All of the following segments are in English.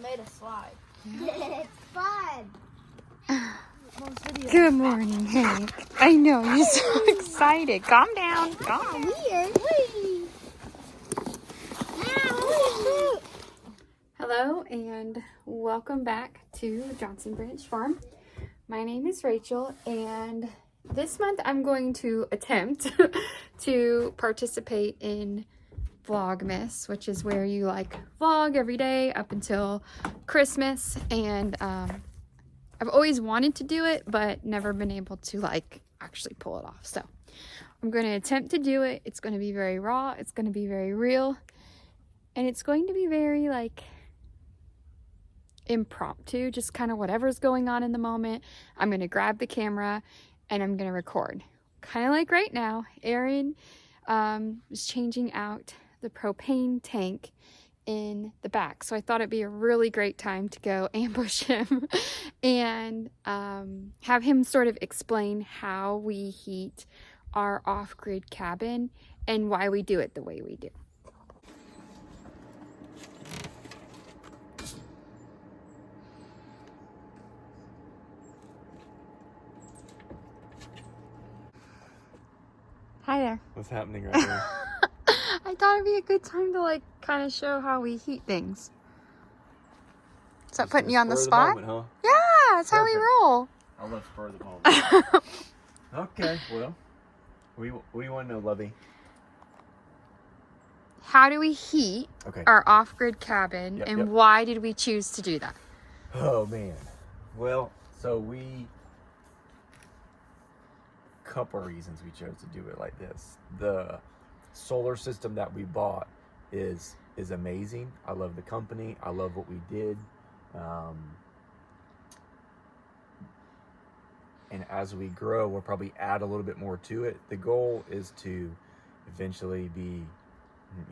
made a slide. It's fun. Good morning, Hank. I know, you're so excited. Calm down. Calm. Hello, and welcome back to Johnson Branch Farm. My name is Rachel, and this month I'm going to attempt to participate in Vlogmas, which is where you vlog every day up until Christmas. And I've always wanted to do it, but never been able to actually pull it off. So I'm going to attempt to do it. It's going to be very raw. It's going to be very real. And it's going to be very impromptu, just kind of whatever's going on in the moment. I'm going to grab the camera and I'm going to record. Kind of like right now, Aaron is changing out the propane tank in the back. So I thought it'd be a really great time to go ambush him and have him sort of explain how we heat our off-grid cabin and why we do it the way we do. Hi there. What's happening right now? I thought it'd be a good time to kind of show how we heat things. Is that putting you on the spot? Moment, huh? Yeah, that's how we roll. I love spur of the moment. Okay, well, what do you want to know, Lovey? How do we heat our off-grid cabin, and why did we choose to do that? Oh man, well, so couple reasons we chose to do it like this. The solar system that we bought is amazing. I love the company. I love what we did. And as we grow, we'll probably add a little bit more to it. The goal is to eventually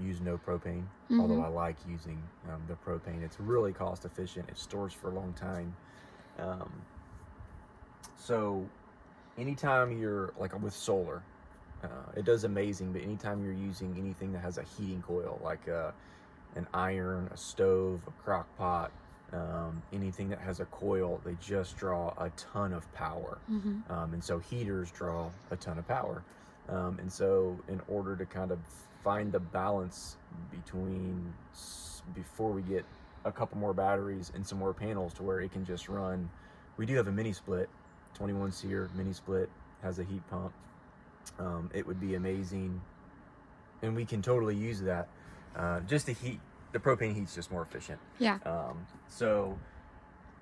use no propane, although I like using the propane. It's really cost efficient. It stores for a long time. So anytime you're with solar, it does amazing, but anytime you're using anything that has a heating coil, like an iron, a stove, a crock pot, anything that has a coil, they just draw a ton of power. And so heaters draw a ton of power. And so in order to kind of find the balance between, before we get a couple more batteries and some more panels to where it can just run, we do have a mini split, 21 SEER mini split, has a heat pump. It would be amazing, and we can totally use that just to heat. The propane heat's just more efficient. Yeah. So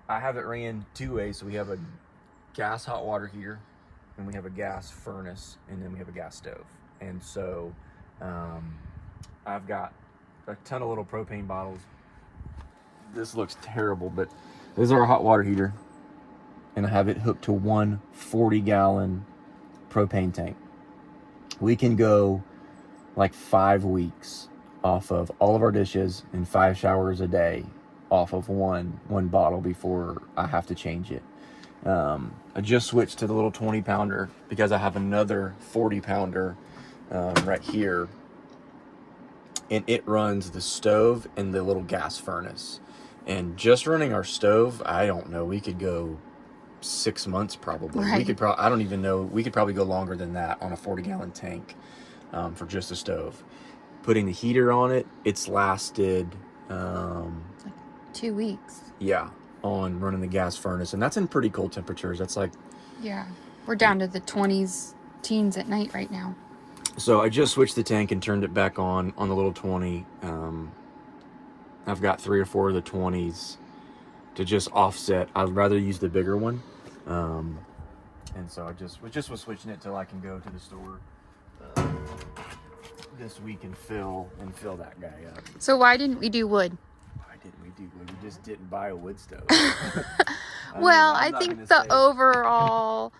I have it ran two ways. So we have a gas hot water heater, and we have a gas furnace, and then we have a gas stove. And so I've got a ton of little propane bottles. This looks terrible, but this is our hot water heater, and I have it hooked to one 40-gallon propane tank. We can go 5 weeks off of all of our dishes and 5 showers a day off of one bottle before I have to change it. I just switched to the little 20-pounder because I have another 40-pounder right here, and it runs the stove and the little gas furnace. And just running our stove, I don't know, we could go 6 months probably. Right. We could probably, I don't even know, we could probably go longer than that on a 40-gallon tank for just a stove. Putting the heater on it, it's lasted 2 weeks. Yeah, on running the gas furnace, and that's in pretty cold temperatures. That's yeah, we're down to the 20s, teens at night right now. So I just switched the tank and turned it back on the little 20. I've got 3 or 4 of the 20s to just offset. I'd rather use the bigger one, and so I just was switching it till I can go to the store this week and fill that guy up. So why didn't we do wood? Why didn't we do wood? We just didn't buy a wood stove. Well, I think the overall,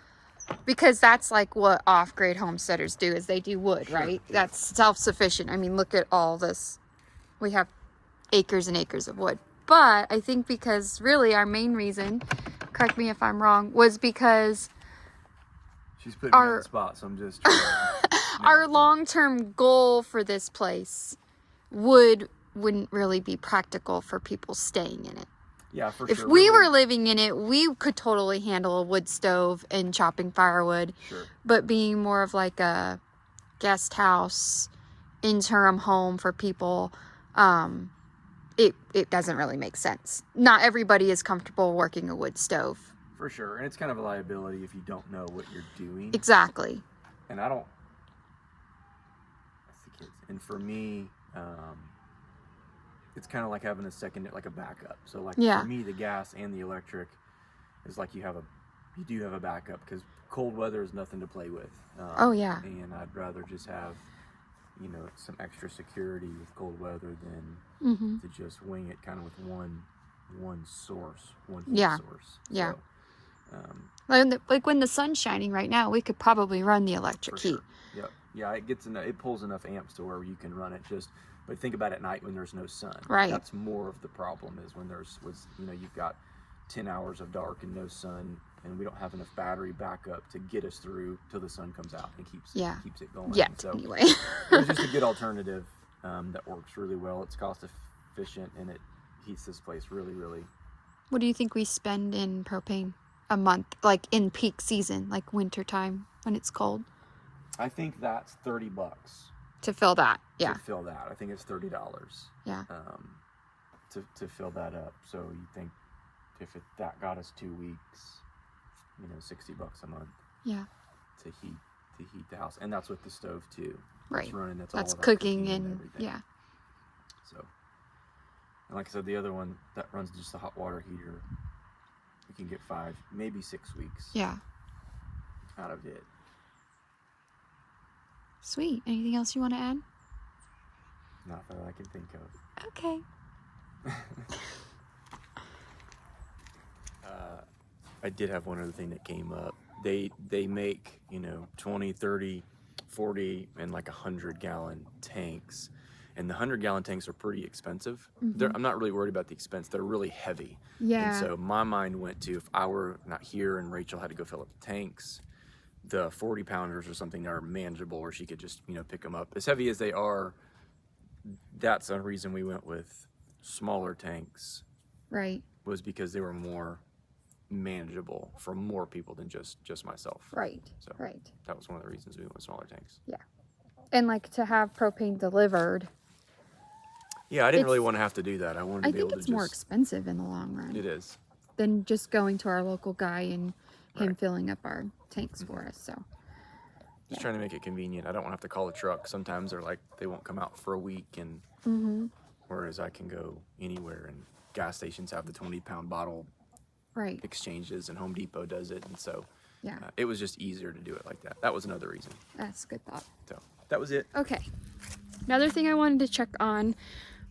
because that's what off-grid homesteaders do, is they do wood, right? Yeah. That's self-sufficient. I mean, look at all this. We have acres and acres of wood. But I think because really our main reason, correct me if I'm wrong, was because she's putting me on the spot, so I'm just trying our long-term goal for this place wouldn't really be practical for people staying in it. Yeah, for If sure. we Really- were living in it, we could totally handle a wood stove and chopping firewood. Sure. But being more of like a guest house, interim home for people, it doesn't really make sense. Not everybody is comfortable working a wood stove. For sure. And it's kind of a liability if you don't know what you're doing. Exactly. And that's the kids. And for me, it's kind of like having a second, like a backup. So like Yeah. for me, the gas and the electric is like you do have a backup, because cold weather is nothing to play with. Oh, yeah. And I'd rather just have, some extra security with cold weather than Mm-hmm. to just wing it kind of with one source, one heat Yeah. source. Yeah. So, Like when the sun's shining right now, we could probably run the electric for heat. sure. Yep. Yeah, it pulls enough amps to where you can run it but think about at night when there's no sun. Right. That's more of the problem, is when you've got 10 hours of dark and no sun, and we don't have enough battery backup to get us through till the sun comes out and keeps it going. Yeah, So anyway. it's just a good alternative that works really well. It's cost efficient, and it heats this place really, really. What do you think we spend in propane a month, like in peak season, like winter time when it's cold? I think that's $30 To fill that, yeah. to fill that. I think it's $30. Yeah. To fill that up. So you think if that got us 2 weeks, $60 a month. Yeah. To heat the house, and that's with the stove too. Right. It's running. That's That's all of our cooking and everything. yeah. So, and like I said, the other one that runs just the hot water heater, we can get 5, maybe 6 weeks. Yeah. Out of it. Sweet. Anything else you want to add? Not that I can think of. Okay. I did have one other thing that came up. They make 20, 30, 40, and like 100-gallon tanks, and the 100-gallon tanks are pretty expensive. Mm-hmm. I'm not really worried about the expense. They're really heavy. Yeah. And so my mind went to, if I were not here and Rachel had to go fill up the tanks, the 40-pounders or something are manageable, where she could just pick them up. As heavy as they are, that's a reason we went with smaller tanks. Right. Was because they were more manageable for more people than just myself. Right. So Right. that was one of the reasons we went with smaller tanks. Yeah. And like to have propane delivered. Yeah, I didn't really want to have to do that. I wanted to I be able think to it's more expensive in the long run. It is. Than just going to our local guy and him Right. filling up our tanks for us. So Just trying to make it convenient. I don't want to have to call a truck. Sometimes they won't come out for a week, and whereas I can go anywhere, and gas stations have the 20-pound bottle right. exchanges, and Home Depot does it, and so Yeah. it was just easier to do it like that. That was another reason. That's a good thought. So that was it. Okay. Another thing I wanted to check on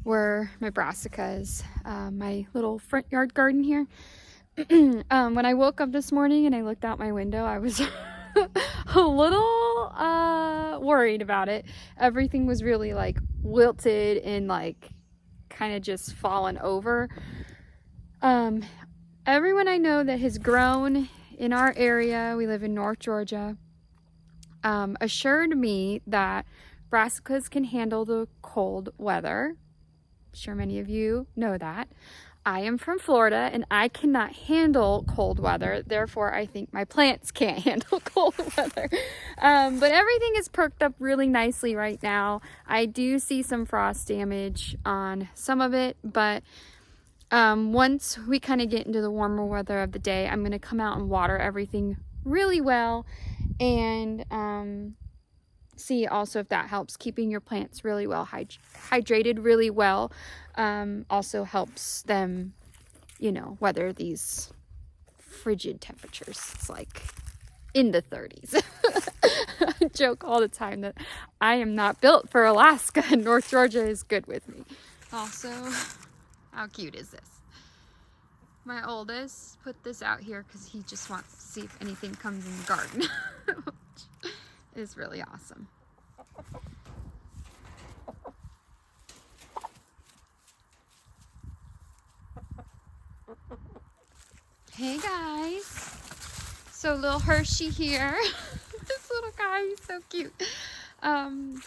were my brassicas, my little front yard garden here. When I woke up this morning and I looked out my window, I was a little worried about it. Everything was really like wilted and like kind of just fallen over. Everyone I know that has grown in our area, we live in North Georgia, assured me that brassicas can handle the cold weather. I'm sure many of you know that. I am from Florida and I cannot handle cold weather. Therefore, I think my plants can't handle cold weather. But everything is perked up really nicely right now. I do see some frost damage on some of it, but once we kind of get into the warmer weather of the day, I'm going to come out and water everything really well and see also if that helps keeping your plants really well hydrated really well. Also helps them, weather these frigid temperatures. It's like in the 30s. I joke all the time that I am not built for Alaska and North Georgia is good with me. Also, how cute is this? My oldest put this out here because he just wants to see if anything comes in the garden, which is really awesome. Hey guys, so little Hershey here. This little guy, he's so cute.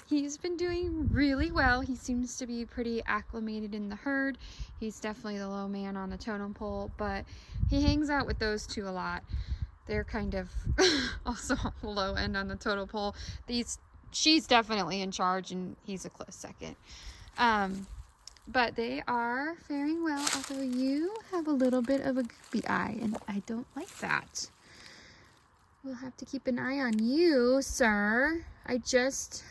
He's been doing really well. He seems to be pretty acclimated in the herd. He's definitely the low man on the totem pole, but he hangs out with those two a lot. They're kind of also on the low end on the totem pole. She's definitely in charge, and he's a close second. But they are faring well, although you have a little bit of a goopy eye, and I don't like that. We'll have to keep an eye on you, sir. I just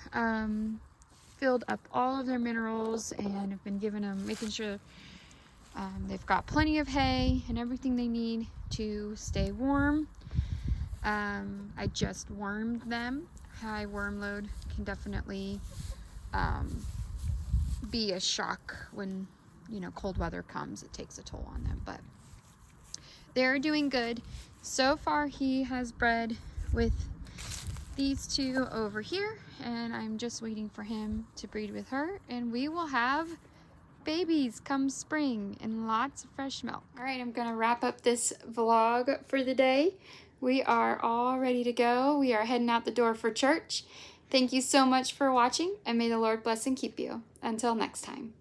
filled up all of their minerals and have been giving them, making sure they've got plenty of hay and everything they need to stay warm. I just wormed them. High worm load can definitely be a shock when, you know, cold weather comes. It takes a toll on them, but they're doing good. So far he has bred with these two over here, and I'm just waiting for him to breed with her, and we will have babies come spring and lots of fresh milk. All right, I'm gonna wrap up this vlog for the day. We are all ready to go. We are heading out the door for church. Thank you so much for watching, and may the Lord bless and keep you. Until next time.